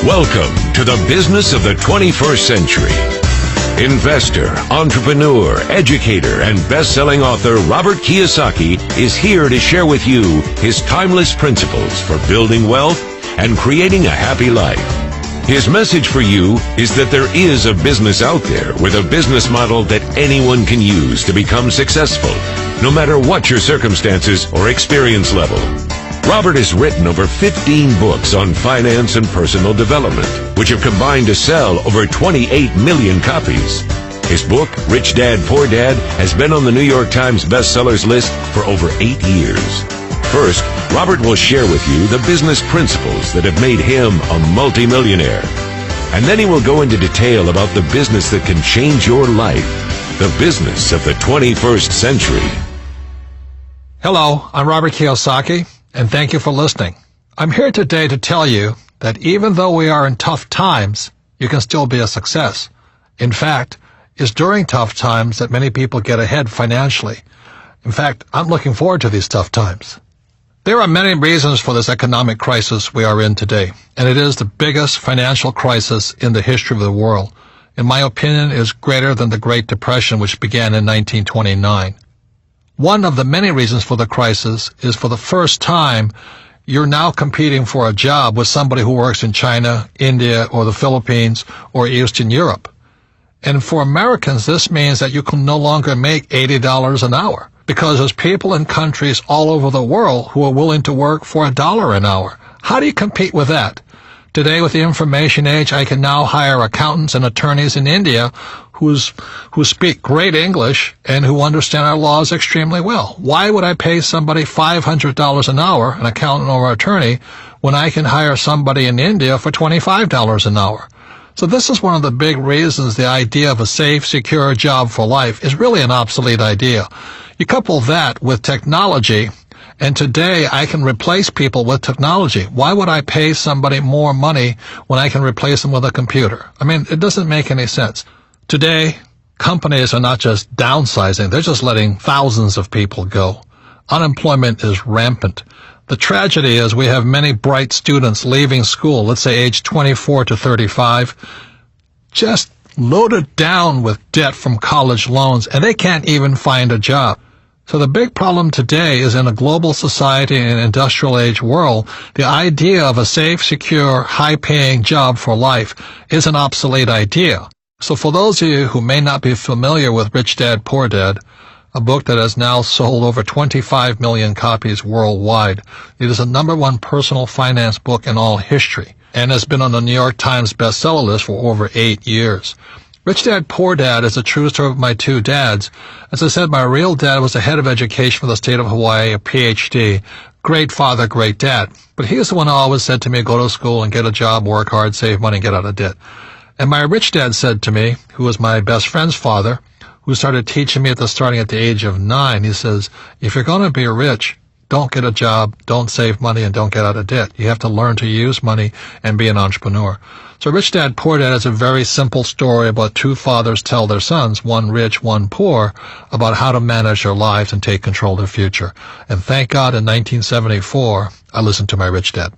Welcome to the business of the 21st century. Investor, entrepreneur, educator, and best-selling author Robert Kiyosaki is here to share with you his timeless principles for building wealth and creating a happy life. His message for you is that there is a business out there with a business model that anyone can use to become successful, no matter what your circumstances or experience level. Robert has written over 15 books on finance and personal development, which have combined to sell over 28 million copies. His book, Rich Dad, Poor Dad, has been on the New York Times bestsellers list for over 8 years. First, Robert will share with you the business principles that have made him a multimillionaire. And then he will go into detail about the business that can change your life, the business of the 21st century. Hello, I'm Robert Kiyosaki, and thank you for listening. I'm here today to tell you that even though we are in tough times, you can still be a success. In fact, it's during tough times that many people get ahead financially. In fact, I'm looking forward to these tough times. There are many reasons for this economic crisis we are in today, and it is the biggest financial crisis in the history of the world. In my opinion, it is greater than the Great Depression, which began in 1929. One of the many reasons for the crisis is for the first time, you're now competing for a job with somebody who works in China, India, or the Philippines, or Eastern Europe. And for Americans, this means that you can no longer make $80 an hour, because there's people in countries all over the world who are willing to work for $1 an hour. How do you compete with that? Today, with the information age, I can now hire accountants and attorneys in India who speak great English and who understand our laws extremely well. Why would I pay somebody $500 an hour, an accountant or attorney, when I can hire somebody in India for $25 an hour? So this is one of the big reasons the idea of a safe, secure job for life is really an obsolete idea. You couple that with technology, and today I can replace people with technology. Why would I pay somebody more money when I can replace them with a computer? I mean, it doesn't make any sense. Today, companies are not just downsizing, they're just letting thousands of people go. Unemployment is rampant. The tragedy is we have many bright students leaving school, let's say age 24 to 35, just loaded down with debt from college loans, and they can't even find a job. So the big problem today is in a global society and industrial age world, the idea of a safe, secure, high-paying job for life is an obsolete idea. So for those of you who may not be familiar with Rich Dad, Poor Dad, a book that has now sold over 25 million copies worldwide, it is the #1 personal finance book in all history and has been on the New York Times bestseller list for over 8 years. Rich Dad, Poor Dad is a true story of my two dads. As I said, my real dad was the head of education for the state of Hawaii, a PhD. Great father, great dad. But he was the one who always said to me, go to school and get a job, work hard, save money, get out of debt. And my rich dad said to me, who was my best friend's father, who started teaching me starting at the age of 9, he says, if you're going to be rich, don't get a job, don't save money, and don't get out of debt. You have to learn to use money and be an entrepreneur. So Rich Dad, Poor Dad is a very simple story about two fathers tell their sons, one rich, one poor, about how to manage their lives and take control of their future. And thank God in 1974, I listened to my Rich Dad.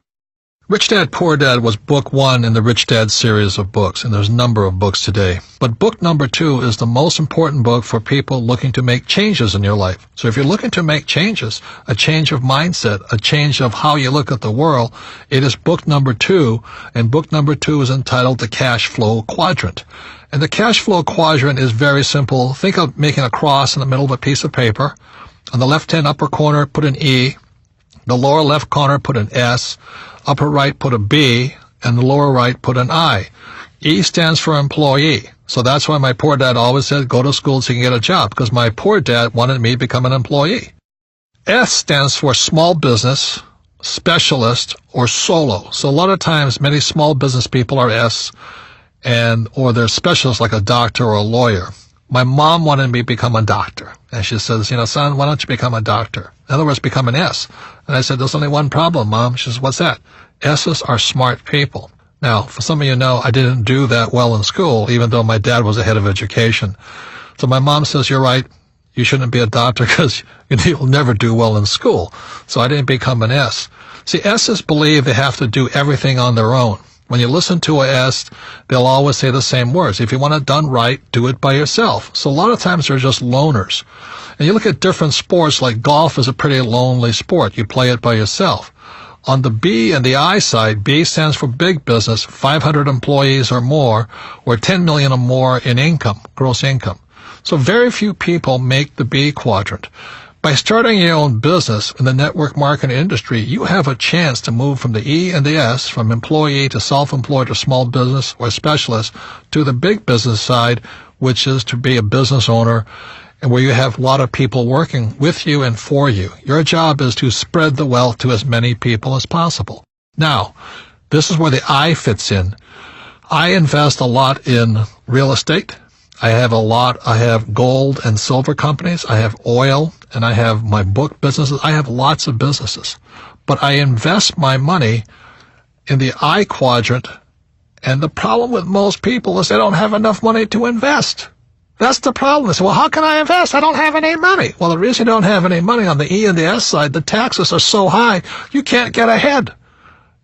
Rich Dad, Poor Dad was book 1 in the Rich Dad series of books, and there's a number of books today. But book number 2 is the most important book for people looking to make changes in your life. So if you're looking to make changes, a change of mindset, a change of how you look at the world, it is book number 2, and book number 2 is entitled The Cash Flow Quadrant. And the cash flow quadrant is very simple. Think of making a cross in the middle of a piece of paper. On the left-hand upper corner, put an E. The lower left corner, put an S. Upper right, put a B, and the lower right, put an I. E stands for employee. So that's why my poor dad always said, go to school so you can get a job, because my poor dad wanted me to become an employee. S stands for small business, specialist, or solo. So a lot of times, many small business people are S, or they're specialists like a doctor or a lawyer. My mom wanted me to become a doctor. And she says, son, why don't you become a doctor? In other words, become an S. And I said, there's only one problem, Mom. She says, what's that? S's are smart people. Now, for some of you know, I didn't do that well in school, even though my dad was the head of education. So my mom says, you're right. You shouldn't be a doctor because you'll never do well in school. So I didn't become an S. See, S's believe they have to do everything on their own. When you listen to a S, they'll always say the same words. If you want it done right, do it by yourself. So a lot of times they're just loners. And you look at different sports, like golf is a pretty lonely sport. You play it by yourself. On the B and the I side, B stands for big business, 500 employees or more, or 10 million or more in income, gross income. So very few people make the B quadrant. By starting your own business in the network marketing industry, you have a chance to move from the E and the S, from employee to self-employed or small business or specialist, to the big business side, which is to be a business owner, and where you have a lot of people working with you and for you. Your job is to spread the wealth to as many people as possible. Now, this is where the I fits in. I invest a lot in real estate. I have gold and silver companies. I have oil, and I have my book businesses. I have lots of businesses. But I invest my money in the I quadrant, and the problem with most people is they don't have enough money to invest. That's the problem. They say, well, how can I invest? I don't have any money. Well, the reason you don't have any money on the E and the S side, the taxes are so high, you can't get ahead.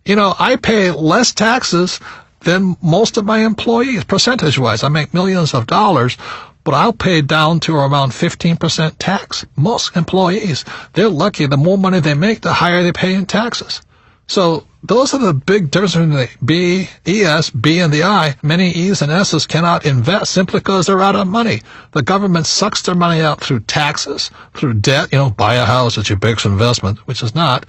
You know, I pay less taxes than most of my employees, percentage-wise. I make millions of dollars, but I'll pay down to around 15% tax. Most employees, they're lucky. The more money they make, the higher they pay in taxes. So those are the big differences between the B, ES, B, and the I. Many E's and S's cannot invest simply because they're out of money. The government sucks their money out through taxes, through debt. Buy a house, it's your biggest investment, which is not.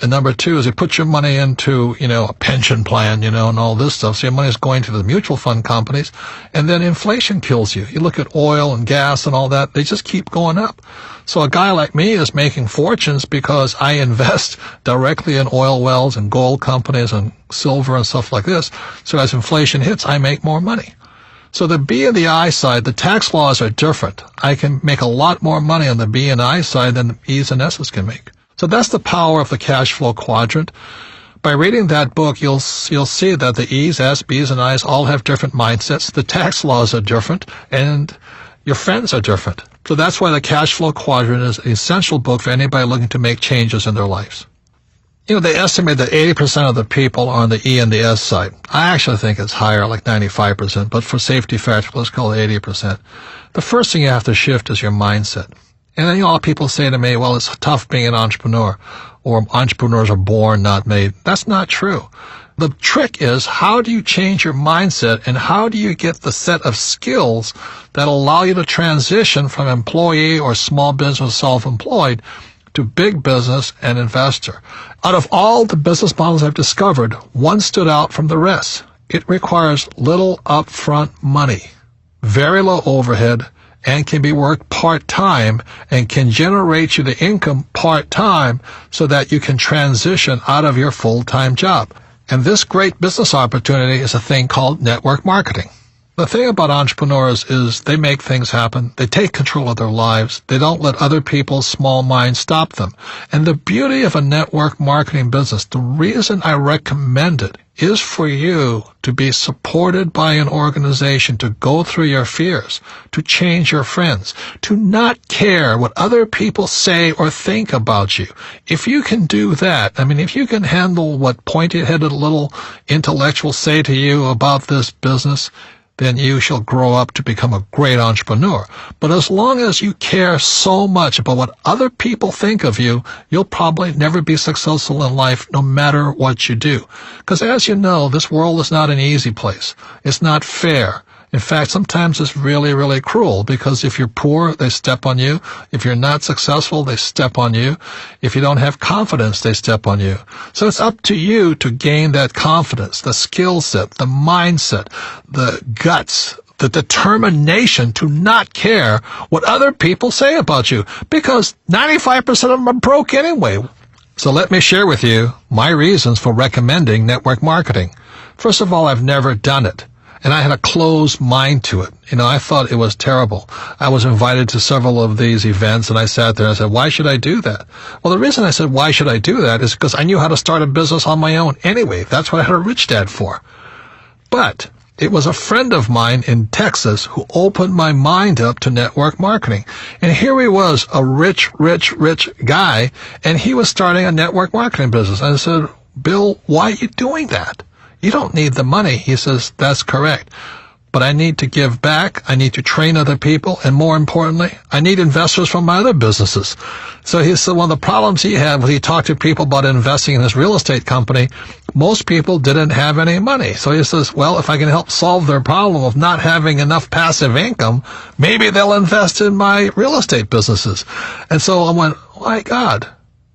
And number two is you put your money into, a pension plan, and all this stuff. So your money is going to the mutual fund companies, and then inflation kills you. You look at oil and gas and all that, they just keep going up. So a guy like me is making fortunes because I invest directly in oil wells and gold companies and silver and stuff like this. So as inflation hits, I make more money. So the B and the I side, the tax laws are different. I can make a lot more money on the B and I side than the E's and S's can make. So that's the power of the cash flow quadrant. By reading that book, you'll see that the E's, S, B's, and I's all have different mindsets. The tax laws are different, and your friends are different. So that's why the cash flow quadrant is an essential book for anybody looking to make changes in their lives. They estimate that 80% of the people are on the E and the S side. I actually think it's higher, like 95%, but for safety factor, let's call it 80%. The first thing you have to shift is your mindset. And then, a lot of people say to me, well, it's tough being an entrepreneur, or entrepreneurs are born, not made. That's not true. The trick is, how do you change your mindset, and how do you get the set of skills that allow you to transition from employee or small business self-employed to big business and investor? Out of all the business models I've discovered, one stood out from the rest. It requires little upfront money, very low overhead, and can be worked part-time and can generate you the income part-time so that you can transition out of your full-time job. And this great business opportunity is a thing called network marketing. The thing about entrepreneurs is they make things happen. They take control of their lives. They don't let other people's small minds stop them. And the beauty of a network marketing business, the reason I recommend it, is for you to be supported by an organization, to go through your fears, to change your friends, to not care what other people say or think about you. If you can do that, if you can handle what pointy-headed little intellectuals say to you about this business, then you shall grow up to become a great entrepreneur. But as long as you care so much about what other people think of you, you'll probably never be successful in life no matter what you do. Because as you know, this world is not an easy place. It's not fair. In fact, sometimes it's really, really cruel, because if you're poor, they step on you. If you're not successful, they step on you. If you don't have confidence, they step on you. So it's up to you to gain that confidence, the skill set, the mindset, the guts, the determination to not care what other people say about you, because 95% of them are broke anyway. So let me share with you my reasons for recommending network marketing. First of all, I've never done it. And I had a closed mind to it. I thought it was terrible. I was invited to several of these events, and I sat there and I said, why should I do that? Well, the reason I said, why should I do that, is because I knew how to start a business on my own anyway. That's what I had a rich dad for. But it was a friend of mine in Texas who opened my mind up to network marketing. And here he was, a rich guy, and he was starting a network marketing business. And I said, Bill, why are you doing that? You don't need the money. He says, that's correct. But I need to give back, I need to train other people, and more importantly, I need investors from my other businesses. So he said one of the problems he had when he talked to people about investing in his real estate company, most people didn't have any money. So he says, well, if I can help solve their problem of not having enough passive income, maybe they'll invest in my real estate businesses. And so I went, my God,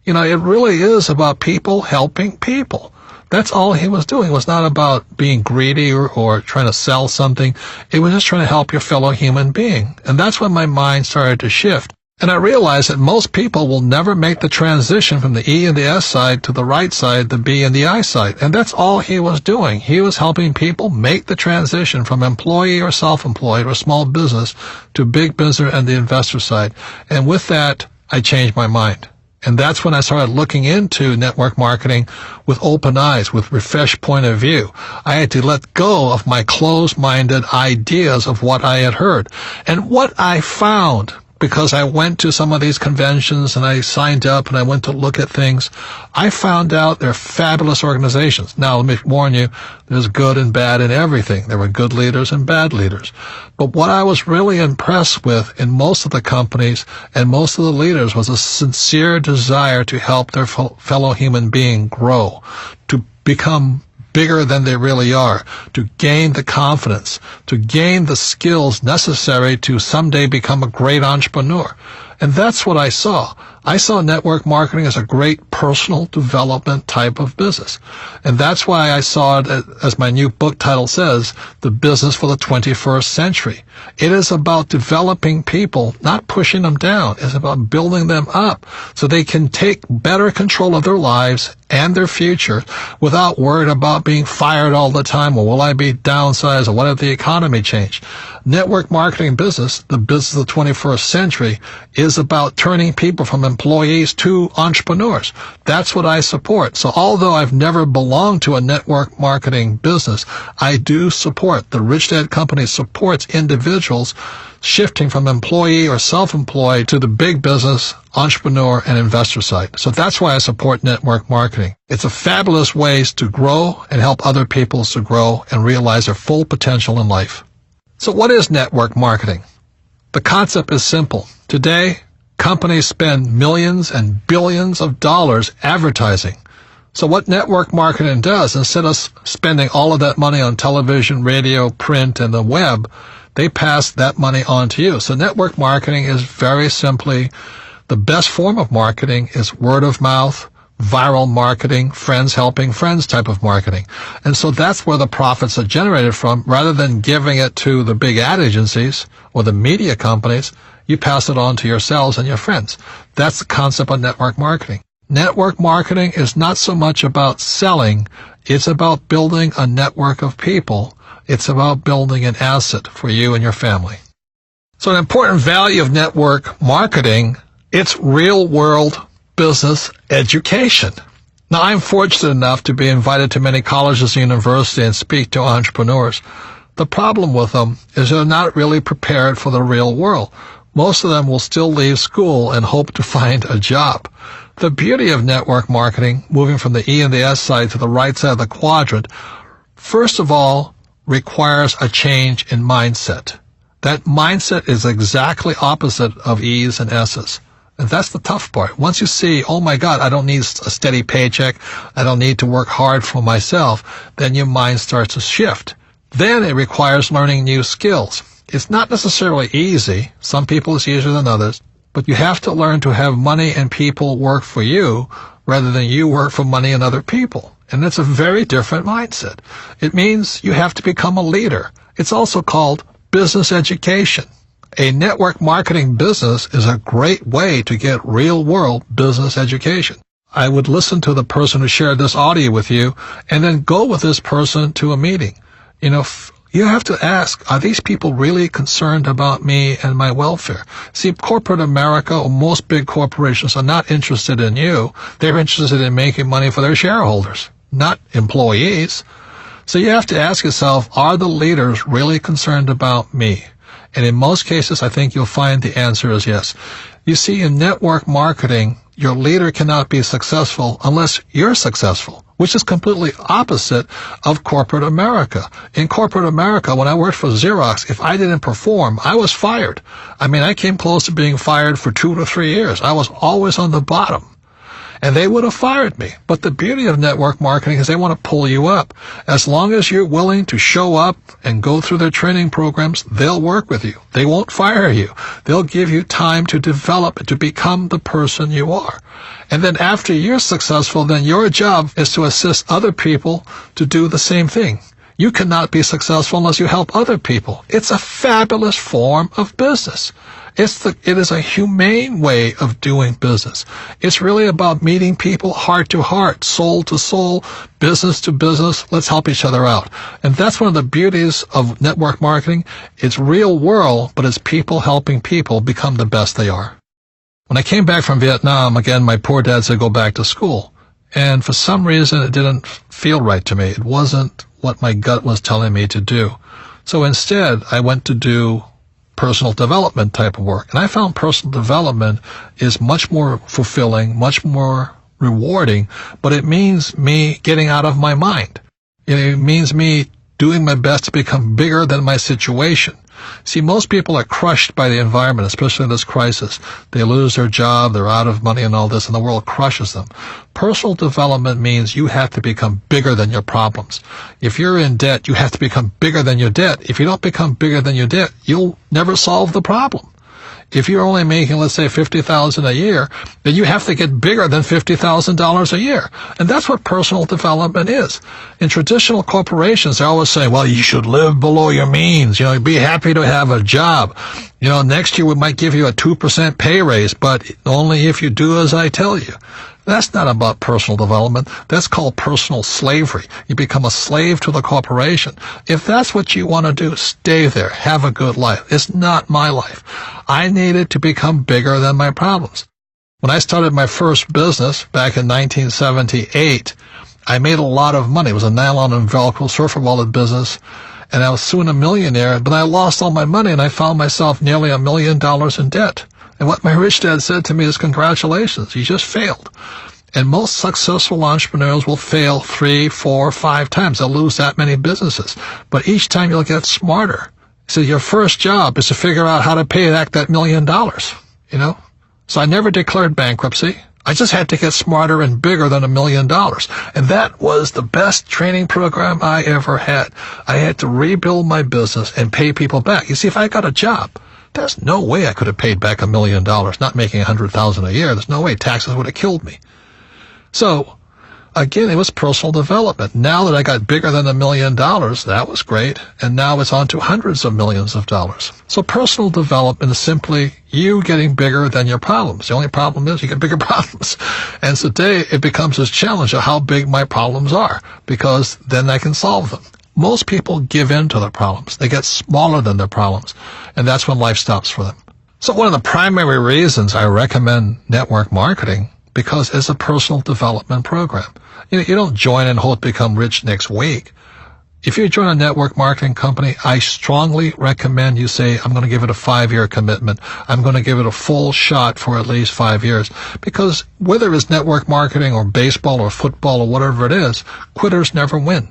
it really is about people helping people. That's all he was doing. It was not about being greedy or trying to sell something. It was just trying to help your fellow human being. And that's when my mind started to shift. And I realized that most people will never make the transition from the E and the S side to the right side, the B and the I side. And that's all he was doing. He was helping people make the transition from employee or self-employed or small business to big business and the investor side. And with that, I changed my mind. And that's when I started looking into network marketing with open eyes, with refreshed point of view. I had to let go of my closed-minded ideas of what I had heard. And what I found, because I went to some of these conventions and I signed up and I went to look at things, I found out they're fabulous organizations. Now, let me warn you, there's good and bad in everything. There were good leaders and bad leaders. But what I was really impressed with in most of the companies and most of the leaders was a sincere desire to help their fellow human being grow, to become bigger than they really are, to gain the confidence, to gain the skills necessary to someday become a great entrepreneur. And that's what I saw. I saw network marketing as a great personal development type of business. And that's why I saw it, as my new book title says, The Business for the 21st Century. It is about developing people, not pushing them down. It's about building them up so they can take better control of their lives and their future without worried about being fired all the time, or will I be downsized, or what if the economy changed. Network marketing business, the business of the 21st century, is about turning people from employees to entrepreneurs. That's what I support. So although I've never belonged to a network marketing business, I do support. The Rich Dad Company supports individuals shifting from employee or self-employed to the big business, entrepreneur, and investor side. So that's why I support network marketing. It's a fabulous ways to grow and help other people to grow and realize their full potential in life. So what is network marketing? The concept is simple. Today, companies spend millions and billions of dollars advertising. So what network marketing does, instead of spending all of that money on television, radio, print, and the web, they pass that money on to you. So network marketing is very simply the best form of marketing is word of mouth, viral marketing, friends helping friends type of marketing. And so that's where the profits are generated from. Rather than giving it to the big ad agencies or the media companies, you pass it on to yourselves and your friends. That's the concept of network marketing. Network marketing is not so much about selling. It's about building a network of people. It's about building an asset for you and your family. So an important value of network marketing, it's real-world business education. Now, I'm fortunate enough to be invited to many colleges and universities and speak to entrepreneurs. The problem with them is they're not really prepared for the real world. Most of them will still leave school and hope to find a job. The beauty of network marketing, moving from the E and the S side to the right side of the quadrant, first of all, requires a change in mindset. That mindset is exactly opposite of E's and S's. And that's the tough part. Once you see, oh my God, I don't need a steady paycheck, I don't need to work hard for myself, then your mind starts to shift. Then it requires learning new skills. It's not necessarily easy. Some people it's easier than others. But you have to learn to have money and people work for you rather than you work for money and other people. And it's a very different mindset. It means you have to become a leader. It's also called business education. A network marketing business is a great way to get real-world business education. I would listen to the person who shared this audio with you and then go with this person to a meeting. You have to ask, are these people really concerned about me and my welfare? See, corporate America or most big corporations are not interested in you. They're interested in making money for their shareholders, not employees. So you have to ask yourself, are the leaders really concerned about me? And in most cases, I think you'll find the answer is yes. You see, in network marketing, your leader cannot be successful unless you're successful. which is completely opposite of corporate America. In corporate America, when I worked for Xerox, if I didn't perform, I was fired. I mean, I came close to being fired for 2 to 3 years. I was always on the bottom. And they would have fired me. But the beauty of network marketing is they want to pull you up. As long as you're willing to show up and go through their training programs, they'll work with you. They won't fire you. They'll give you time to develop, to become the person you are. And then after you're successful, then your job is to assist other people to do the same thing. You cannot be successful unless you help other people. It's a fabulous form of business. It is a humane way of doing business. It's really about meeting people heart to heart, soul to soul, business to business. Let's help each other out. And that's one of the beauties of network marketing. It's real world, but it's people helping people become the best they are. When I came back from Vietnam, again, my poor dad said go back to school. And for some reason, it didn't feel right to me. It wasn't what my gut was telling me to do. So instead, I went to do personal development type of work. And I found personal development is much more fulfilling, much more rewarding, but it means me getting out of my mind. It means me doing my best to become bigger than my situation. See, most people are crushed by the environment, especially in this crisis. They lose their job, they're out of money and all this, and the world crushes them. Personal development means you have to become bigger than your problems. If you're in debt, you have to become bigger than your debt. If you don't become bigger than your debt, you'll never solve the problem. If you're only making, let's say, $50,000 a year, then you have to get bigger than $50,000 a year. And that's what personal development is. In traditional corporations, they always say, well, you should live below your means. Be happy to have a job. Next year we might give you a 2% pay raise, but only if you do as I tell you. That's not about personal development. That's called personal slavery. You become a slave to the corporation. If that's what you want to do, stay there. Have a good life. It's not my life. I needed to become bigger than my problems. When I started my first business back in 1978, I made a lot of money. It was a nylon and Velcro surfer wallet business, and I was soon a millionaire, but I lost all my money, and I found myself nearly $1 million in debt. And what my rich dad said to me is, congratulations, you just failed. And most successful entrepreneurs will fail 3, 4, 5 times. They'll lose that many businesses. But each time you'll get smarter. So your first job is to figure out how to pay back that $1 million, So I never declared bankruptcy. I just had to get smarter and bigger than $1 million. And that was the best training program I ever had. I had to rebuild my business and pay people back. You see, if I got a job, there's no way I could have paid back $1 million, not making $100,000 a year. There's no way. Taxes would have killed me. So, again, it was personal development. Now that I got bigger than $1 million, that was great. And now it's on to hundreds of millions of dollars. So personal development is simply you getting bigger than your problems. The only problem is you get bigger problems. And today it becomes this challenge of how big my problems are, because then I can solve them. Most people give in to their problems. They get smaller than their problems. And that's when life stops for them. So one of the primary reasons I recommend network marketing, because it's a personal development program. You don't join and hope to become rich next week. If you join a network marketing company, I strongly recommend you say, I'm going to give it a 5-year commitment. I'm going to give it a full shot for at least 5 years. Because whether it's network marketing or baseball or football or whatever it is, quitters never win.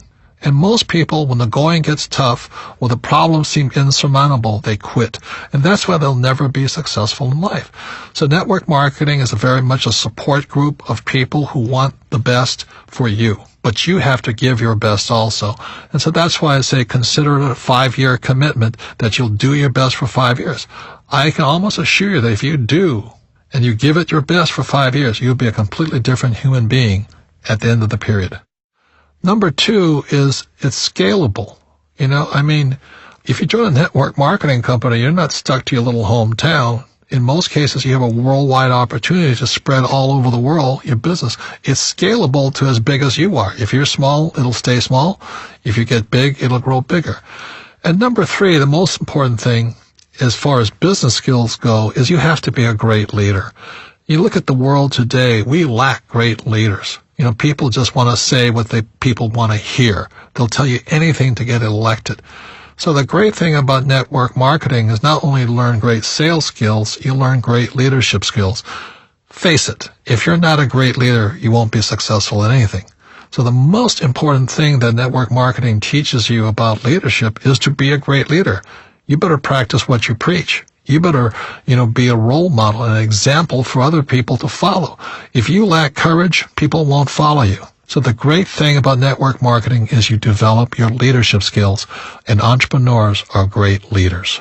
And most people, when the going gets tough or the problems seem insurmountable, they quit. And that's why they'll never be successful in life. So network marketing is very much a support group of people who want the best for you. But you have to give your best also. And so that's why I say consider it a 5-year commitment that you'll do your best for 5 years. I can almost assure you that if you do and you give it your best for 5 years, you'll be a completely different human being at the end of the period. Number 2 is it's scalable. If you join a network marketing company, you're not stuck to your little hometown. In most cases, you have a worldwide opportunity to spread all over the world your business. It's scalable to as big as you are. If you're small, it'll stay small. If you get big, it'll grow bigger. And number 3, the most important thing as far as business skills go is you have to be a great leader. You look at the world today, we lack great leaders. People just want to say what people want to hear. They'll tell you anything to get elected. So the great thing about network marketing is not only learn great sales skills, you learn great leadership skills. Face it, if you're not a great leader, you won't be successful in anything. So the most important thing that network marketing teaches you about leadership is to be a great leader. You better practice what you preach. You better, be a role model, an example for other people to follow. If you lack courage, people won't follow you. So the great thing about network marketing is you develop your leadership skills, and entrepreneurs are great leaders.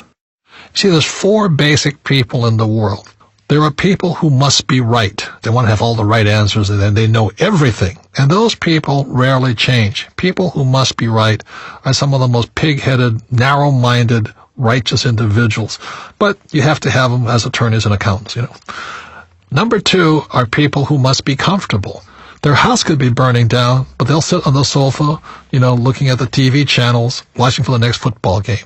See, there's 4 basic people in the world. There are people who must be right. They want to have all the right answers, and they know everything. And those people rarely change. People who must be right are some of the most pig-headed, narrow-minded, righteous individuals. But you have to have them as attorneys and accountants, Number 2 are people who must be comfortable. Their house could be burning down, but they'll sit on the sofa, looking at the TV channels, watching for the next football game.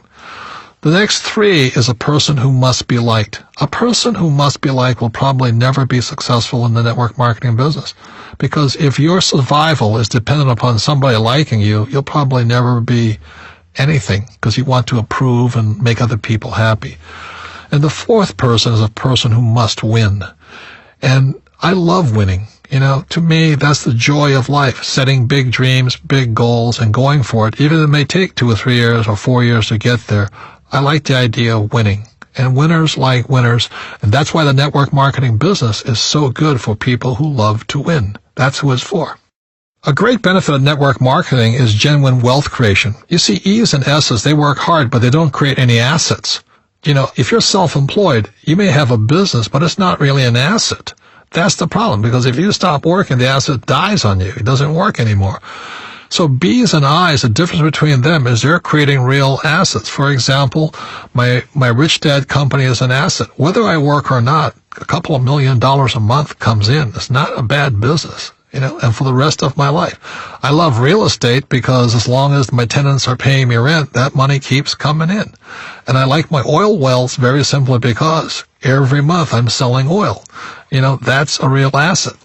The next 3 is a person who must be liked. A person who must be liked will probably never be successful in the network marketing business. Because if your survival is dependent upon somebody liking you, you'll probably never be anything because you want to approve and make other people happy. And the 4th person is a person who must win. And I love winning. To me, that's the joy of life, setting big dreams, big goals, and going for it. Even if it may take 2 or 3 years or 4 years to get there, I like the idea of winning. And winners like winners, and that's why the network marketing business is so good for people who love to win. That's who it's for. A great benefit of network marketing is genuine wealth creation. You see, E's and S's, they work hard, but they don't create any assets. If you're self-employed, you may have a business, but it's not really an asset. That's the problem, because if you stop working, the asset dies on you. It doesn't work anymore. So B's and I's, the difference between them is they're creating real assets. For example, my Rich Dad company is an asset. Whether I work or not, a couple of $1 million a month comes in. It's not a bad business, and for the rest of my life. I love real estate because as long as my tenants are paying me rent, that money keeps coming in. And I like my oil wells very simply because every month I'm selling oil. That's a real asset.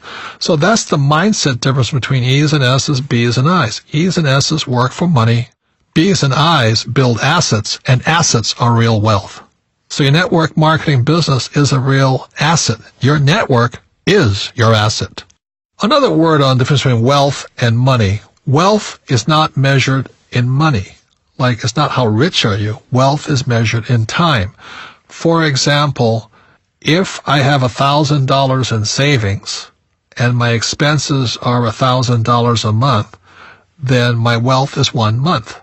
So that's the mindset difference between E's and S's, B's and I's. E's and S's work for money. B's and I's build assets, and assets are real wealth. So your network marketing business is a real asset. Your network is your asset. Another word on the difference between wealth and money. Wealth is not measured in money. Like, it's not how rich are you. Wealth is measured in time. For example, if I have $1,000 in savings and my expenses are $1,000 a month, then my wealth is 1 month.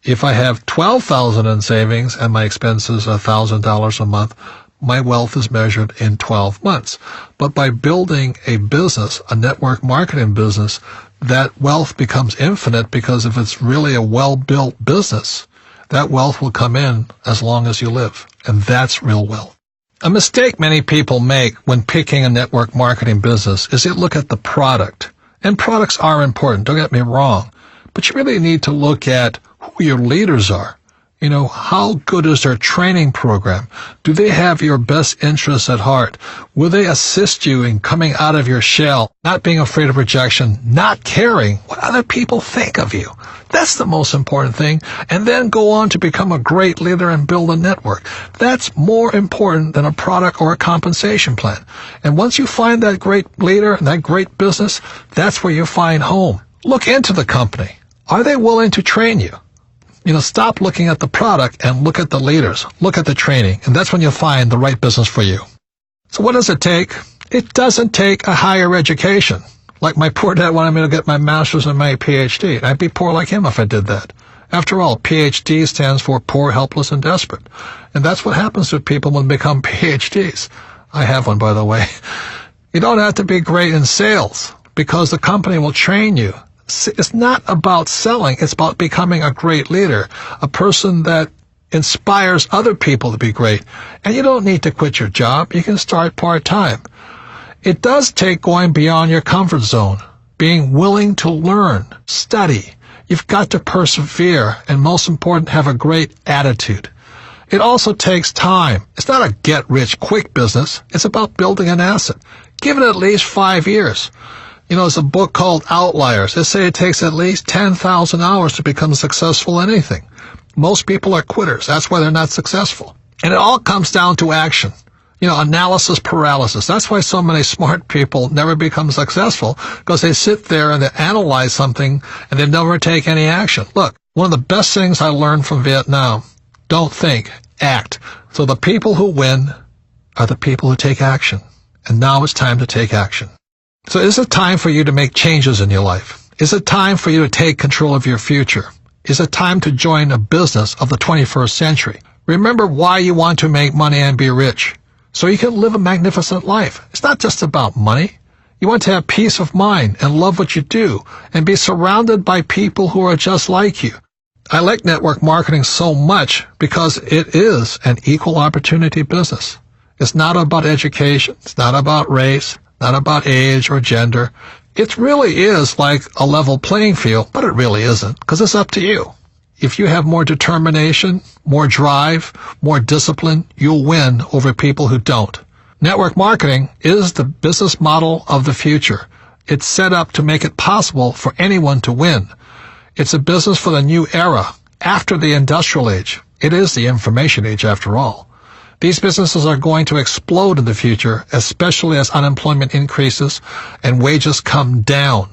If I have $12,000 in savings and my expenses are $1,000 a month, my wealth is measured in 12 months. But by building a business, a network marketing business, that wealth becomes infinite, because if it's really a well-built business, that wealth will come in as long as you live. And that's real wealth. A mistake many people make when picking a network marketing business is they look at the product. And products are important, don't get me wrong. But you really need to look at who your leaders are. How good is their training program? Do they have your best interests at heart? Will they assist you in coming out of your shell, not being afraid of rejection, not caring what other people think of you? That's the most important thing. And then go on to become a great leader and build a network. That's more important than a product or a compensation plan. And once you find that great leader and that great business, that's where you find home. Look into the company. Are they willing to train you? Stop looking at the product and look at the leaders. Look at the training. And that's when you'll find the right business for you. So what does it take? It doesn't take a higher education. Like my poor dad wanted me to get my master's and my PhD. And I'd be poor like him if I did that. After all, PhD stands for poor, helpless, and desperate. And that's what happens to people when they become PhDs. I have one, by the way. You don't have to be great in sales because the company will train you. It's not about selling. It's about becoming a great leader, a person that inspires other people to be great. And you don't need to quit your job. You can start part-time. It does take going beyond your comfort zone, being willing to learn, study. You've got to persevere, and most important, have a great attitude. It also takes time. It's not a get-rich-quick business. It's about building an asset. Give it at least 5 years. There's a book called Outliers. They say it takes at least 10,000 hours to become successful in anything. Most people are quitters. That's why they're not successful. And it all comes down to action. Analysis paralysis. That's why so many smart people never become successful, because they sit there and they analyze something and they never take any action. Look, one of the best things I learned from Vietnam, don't think, act. So the people who win are the people who take action. And now it's time to take action. So is it time for you to make changes in your life? Is it time for you to take control of your future? Is it time to join a business of the 21st century? Remember why you want to make money and be rich, so you can live a magnificent life. It's not just about money. You want to have peace of mind and love what you do and be surrounded by people who are just like you. I like network marketing so much because it is an equal opportunity business. It's not about education. It's not about race, not about age or gender. It really is like a level playing field, but it really isn't, because it's up to you. If you have more determination, more drive, more discipline, you'll win over people who don't. Network marketing is the business model of the future. It's set up to make it possible for anyone to win. It's a business for the new era, after the industrial age. It is the information age, after all. These businesses are going to explode in the future, especially as unemployment increases and wages come down.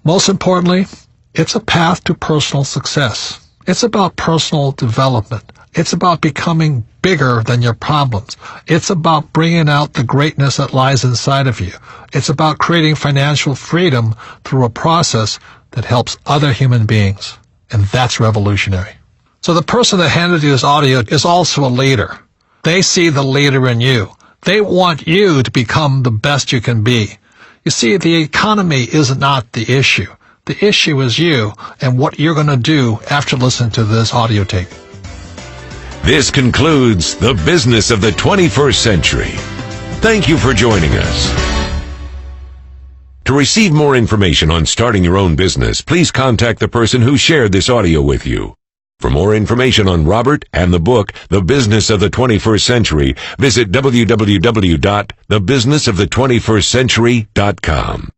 Most importantly, it's a path to personal success. It's about personal development. It's about becoming bigger than your problems. It's about bringing out the greatness that lies inside of you. It's about creating financial freedom through a process that helps other human beings. And that's revolutionary. So the person that handed you this audio is also a leader. They see the leader in you. They want you to become the best you can be. You see, the economy is not the issue. The issue is you and what you're going to do after listening to this audio tape. This concludes The Business of the 21st Century. Thank you for joining us. To receive more information on starting your own business, please contact the person who shared this audio with you. For more information on Robert and the book, The Business of the 21st Century, visit www.thebusinessofthe21stcentury.com.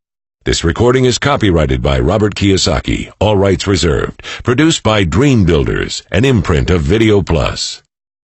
This recording is copyrighted by Robert Kiyosaki, all rights reserved. Produced by Dream Builders, an imprint of Video Plus.